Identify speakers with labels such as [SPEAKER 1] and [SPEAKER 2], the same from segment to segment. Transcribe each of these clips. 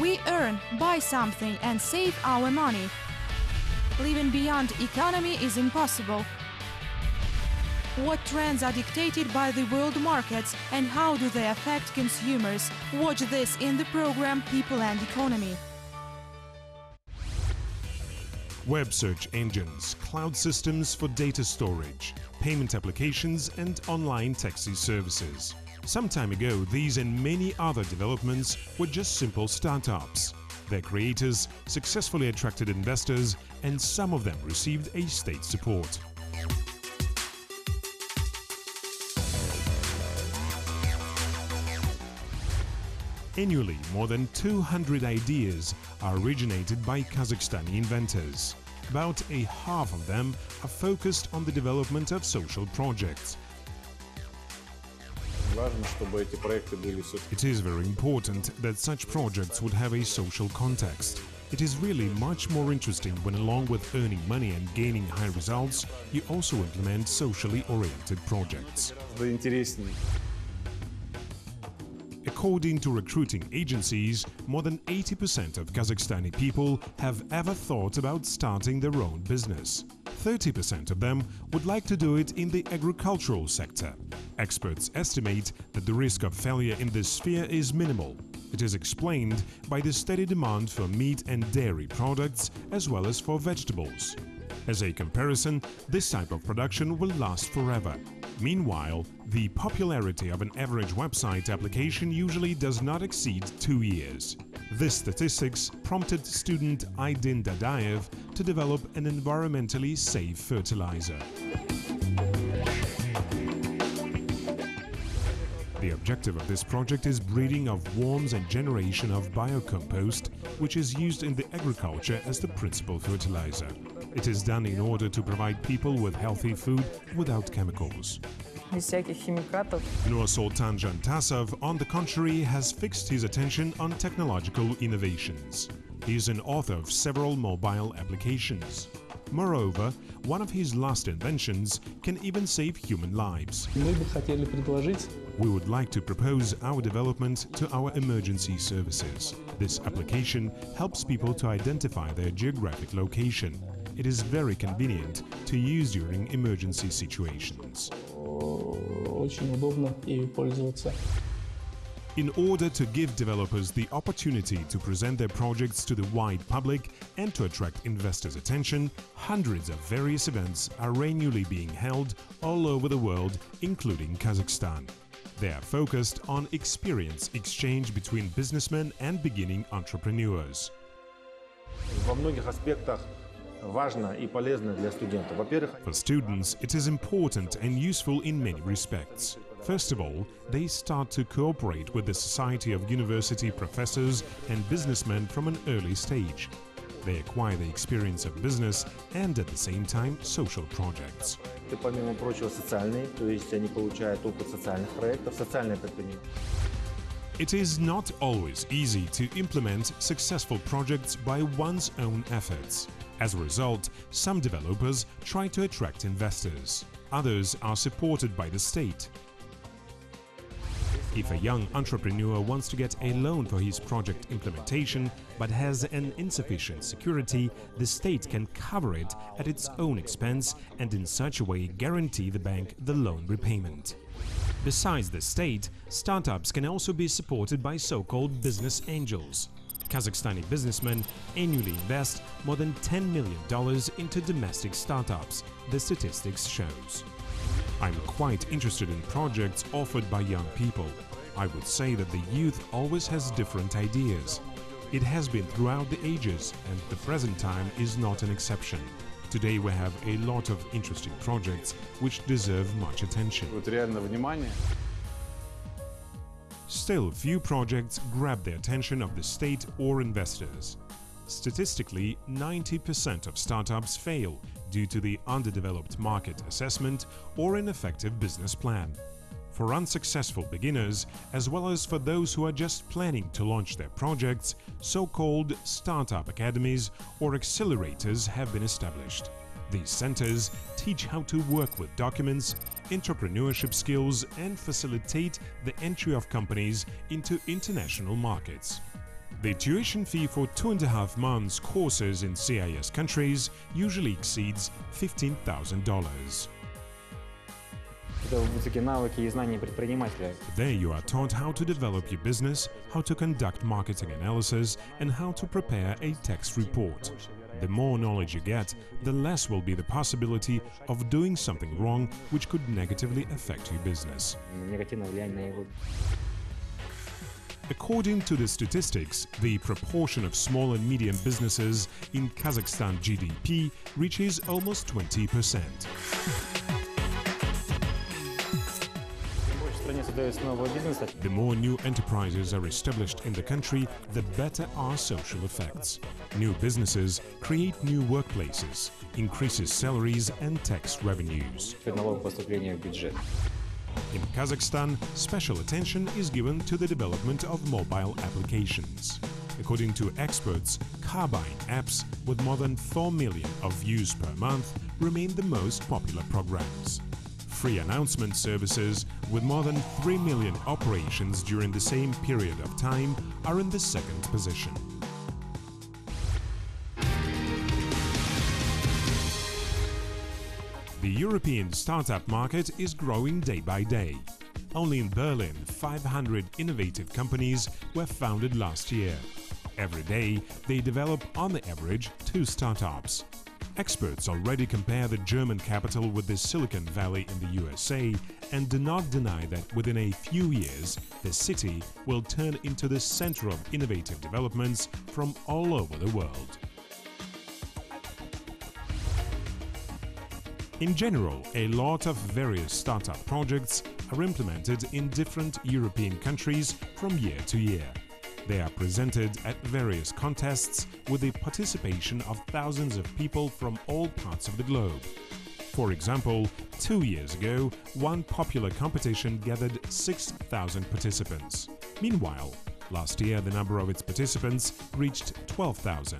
[SPEAKER 1] We earn, buy something and save our money. Living beyond economy is impossible. What trends are dictated by the world markets and how do they affect consumers? Watch this in the program People and Economy.
[SPEAKER 2] Web search engines, cloud systems for data storage, payment applications and online taxi services. Some time ago, these and many other developments were just simple startups. Their creators successfully attracted investors and some of them received a state support. Annually, more than 200 ideas are originated by Kazakhstani inventors. About a half of them are focused on the development of social projects. It is very important that such projects would have a social context. It is really much more interesting when, along with earning money and gaining high results, you also implement socially oriented projects. According to recruiting agencies, more than 80% of Kazakhstani people have ever thought about starting their own business. 30% of them would like to do it in the agricultural sector. Experts estimate that the risk of failure in this sphere is minimal. It is explained by the steady demand for meat and dairy products as well as for vegetables. As a comparison, this type of production will last forever. Meanwhile, the popularity of an average website application usually does not exceed 2 years. This statistics prompted student Aydin Dadayev to develop an environmentally safe fertilizer. The objective of this project is breeding of worms and generation of biocompost, which is used in the agriculture as the principal fertilizer. It is done in order to provide people with healthy food without chemicals. Nur Sultan Jantasov, on the contrary, has fixed his attention on technological innovations. He is an author of several mobile applications. Moreover, one of his last inventions can even save human lives. We would like to propose our development to our emergency services. This application helps people to identify their geographic location. It is very convenient to use during emergency situations. In order to give developers the opportunity to present their projects to the wide public and to attract investors' attention, hundreds of various events are annually being held all over the world, including Kazakhstan. They are focused on experience exchange between businessmen and beginning entrepreneurs. For students, it is important and useful in many respects. First of all, they start to cooperate with the Society of University Professors and businessmen from an early stage. They acquire the experience of business and, at the same time, social projects. It is not always easy to implement successful projects by one's own efforts. As a result, some developers try to attract investors. Others are supported by the state. If a young entrepreneur wants to get a loan for his project implementation but has an insufficient security, the state can cover it at its own expense and in such a way guarantee the bank the loan repayment. Besides the state, startups can also be supported by so-called business angels. Kazakhstani businessmen annually invest more than $10 million into domestic startups, the statistics shows. I'm quite interested in projects offered by young people. I would say that the youth always has different ideas. It has been throughout the ages, and the present time is not an exception. Today we have a lot of interesting projects which deserve much attention. Still, few projects grab the attention of the state or investors. Statistically, 90% of startups fail due to the underdeveloped market assessment or ineffective business plan. For unsuccessful beginners, as well as for those who are just planning to launch their projects, so-called startup academies or accelerators have been established. These centers teach how to work with documents, entrepreneurship skills, and facilitate the entry of companies into international markets. The tuition fee for 2.5 months courses in CIS countries usually exceeds $15,000. There you are taught how to develop your business, how to conduct marketing analysis, and how to prepare a tax report. The more knowledge you get, the less will be the possibility of doing something wrong which could negatively affect your business. According to the statistics, the proportion of small and medium businesses in Kazakhstan GDP reaches almost 20%. The more new enterprises are established in the country, the better are social effects. New businesses create new workplaces, increases salaries and tax revenues. In Kazakhstan, special attention is given to the development of mobile applications. According to experts, car buying apps with more than 4 million of views per month remain the most popular programs. Free announcement services with more than 3 million operations during the same period of time are in the second position. The European startup market is growing day by day. Only in Berlin, 500 innovative companies were founded last year. Every day, they develop on the average 2 startups. Experts already compare the German capital with the Silicon Valley in the USA and do not deny that within a few years, the city will turn into the center of innovative developments from all over the world. In general, a lot of various startup projects are implemented in different European countries from year to year. They are presented at various contests with the participation of thousands of people from all parts of the globe. For example, 2 years ago, one popular competition gathered 6,000 participants. Meanwhile, last year the number of its participants reached 12,000.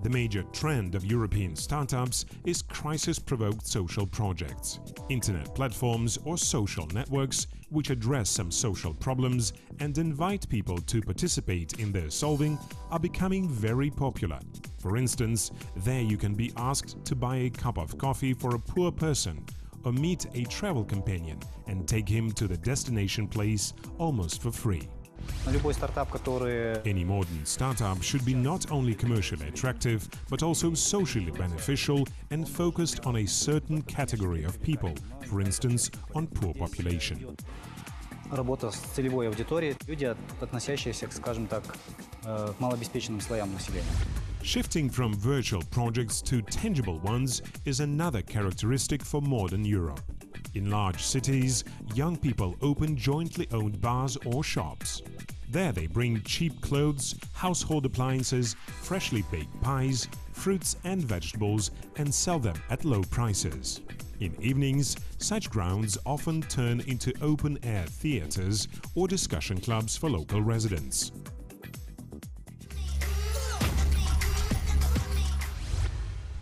[SPEAKER 2] The major trend of European startups is crisis-provoked social projects. Internet platforms or social networks which address some social problems and invite people to participate in their solving are becoming very popular. For instance, there you can be asked to buy a cup of coffee for a poor person or meet a travel companion and take him to the destination place almost for free. Any modern startup should be not only commercially attractive, but also socially beneficial and focused on a certain category of people, for instance, on poor population.
[SPEAKER 3] Работа с целевой аудиторией, люди, относящиеся, скажем так, к малообеспеченным слоям населения.
[SPEAKER 2] Shifting from virtual projects to tangible ones is another characteristic for modern Europe. In large cities, young people open jointly owned bars or shops. There they bring cheap clothes, household appliances, freshly baked pies, fruits and vegetables and sell them at low prices. In evenings, such grounds often turn into open-air theaters or discussion clubs for local residents.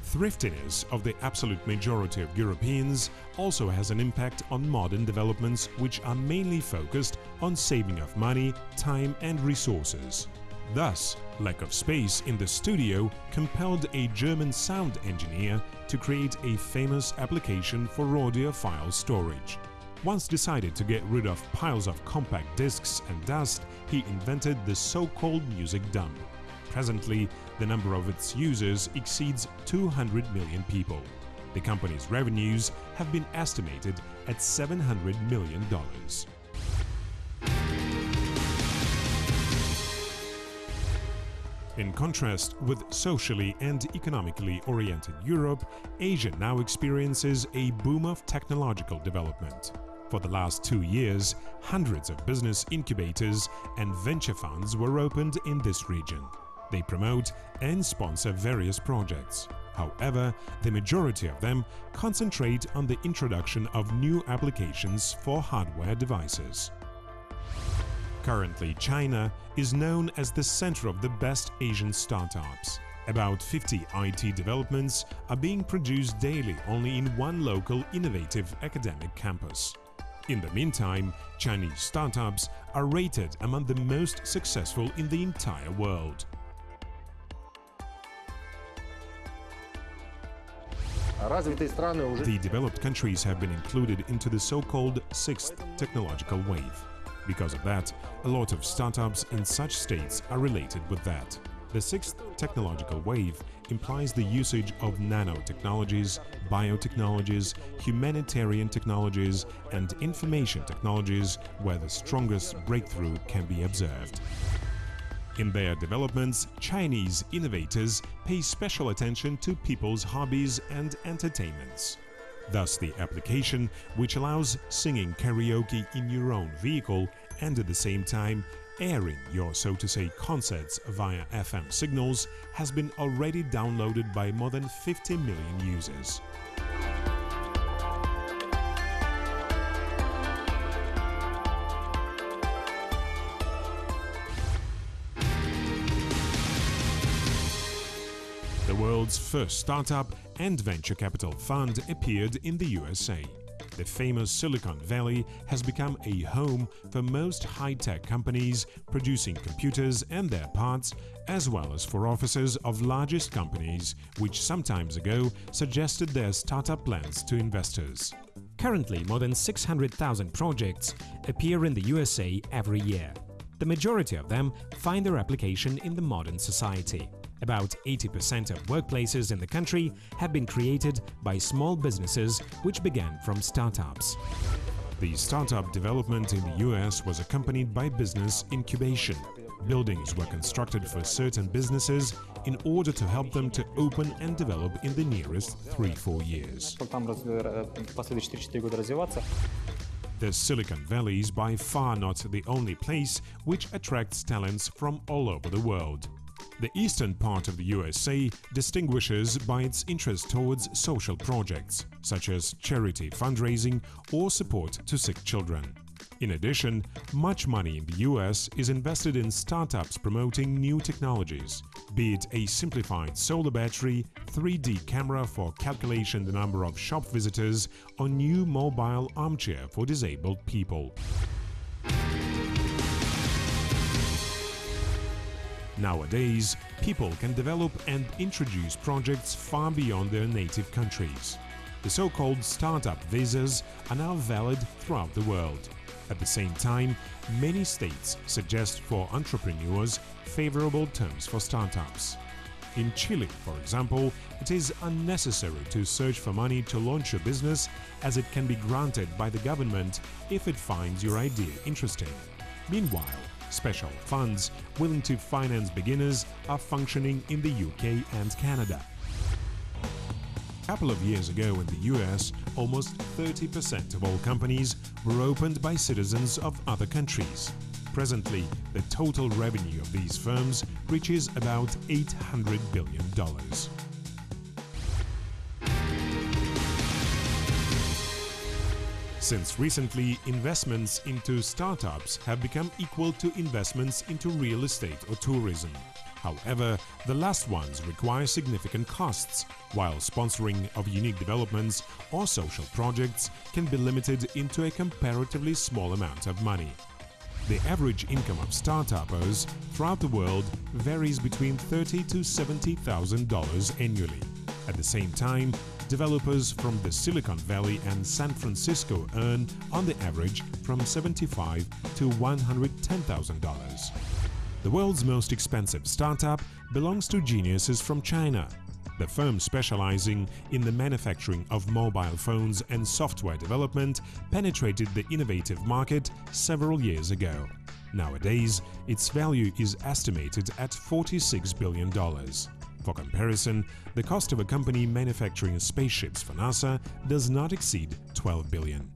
[SPEAKER 2] Thriftiness of the absolute majority of Europeans also has an impact on modern developments which are mainly focused on saving of money, time and resources. Thus, lack of space in the studio compelled a German sound engineer to create a famous application for audiophile storage. Once decided to get rid of piles of compact discs and dust, he invented the so-called music dump. Presently, the number of its users exceeds 200 million people. The company's revenues have been estimated at $700 million. In contrast with socially and economically oriented Europe, Asia now experiences a boom of technological development. For the last 2 years, hundreds of business incubators and venture funds were opened in this region. They promote and sponsor various projects. However, the majority of them concentrate on the introduction of new applications for hardware devices. Currently, China is known as the center of the best Asian startups. About 50 IT developments are being produced daily only in one local innovative academic campus. In the meantime, Chinese startups are rated among the most successful in the entire world. The developed countries have been included into the so-called sixth technological wave. Because of that, a lot of startups in such states are related with that. The sixth technological wave implies the usage of nanotechnologies, biotechnologies, humanitarian technologies, and information technologies where the strongest breakthrough can be observed. In their developments, Chinese innovators pay special attention to people's hobbies and entertainments. Thus, the application, which allows singing karaoke in your own vehicle and at the same time airing your, so to say, concerts via FM signals, has been already downloaded by more than 50 million users. The world's first startup and venture capital fund appeared in the USA. The famous Silicon Valley has become a home for most high-tech companies producing computers and their parts, as well as for offices of largest companies, which some time ago suggested their startup plans to investors.
[SPEAKER 4] Currently, more than 600,000 projects appear in the USA every year. The majority of them find their application in the modern society. About 80% of workplaces in the country have been created by small businesses which began from startups.
[SPEAKER 2] The startup development in the US was accompanied by business incubation. Buildings were constructed for certain businesses in order to help them to open and develop in the nearest 3-4 years. The Silicon Valley is by far not the only place which attracts talents from all over the world. The eastern part of the USA distinguishes by its interest towards social projects, such as charity fundraising or support to sick children. In addition, much money in the US is invested in startups promoting new technologies, be it a simplified solar battery, 3D camera for calculating the number of shop visitors, or new mobile armchair for disabled people. Nowadays, people can develop and introduce projects far beyond their native countries. The so-called startup visas are now valid throughout the world. At the same time, many states suggest for entrepreneurs favorable terms for startups. In Chile, for example, it is unnecessary to search for money to launch a business, as it can be granted by the government if it finds your idea interesting. Meanwhile, special funds willing to finance beginners are functioning in the UK and Canada. A couple of years ago in the US, almost 30% of all companies were opened by citizens of other countries. Presently, the total revenue of these firms reaches about $800 billion. Since recently, investments into startups have become equal to investments into real estate or tourism. However, the last ones require significant costs, while sponsoring of unique developments or social projects can be limited into a comparatively small amount of money. The average income of startuppers throughout the world varies between $30,000 to $70,000 annually. At the same time, developers from the Silicon Valley and San Francisco earn, on the average, from $75,000 to $110,000. The world's most expensive startup belongs to geniuses from China. The firm specializing in the manufacturing of mobile phones and software development penetrated the innovative market several years ago. Nowadays, its value is estimated at $46 billion. For comparison, the cost of a company manufacturing spaceships for NASA does not exceed $12 billion.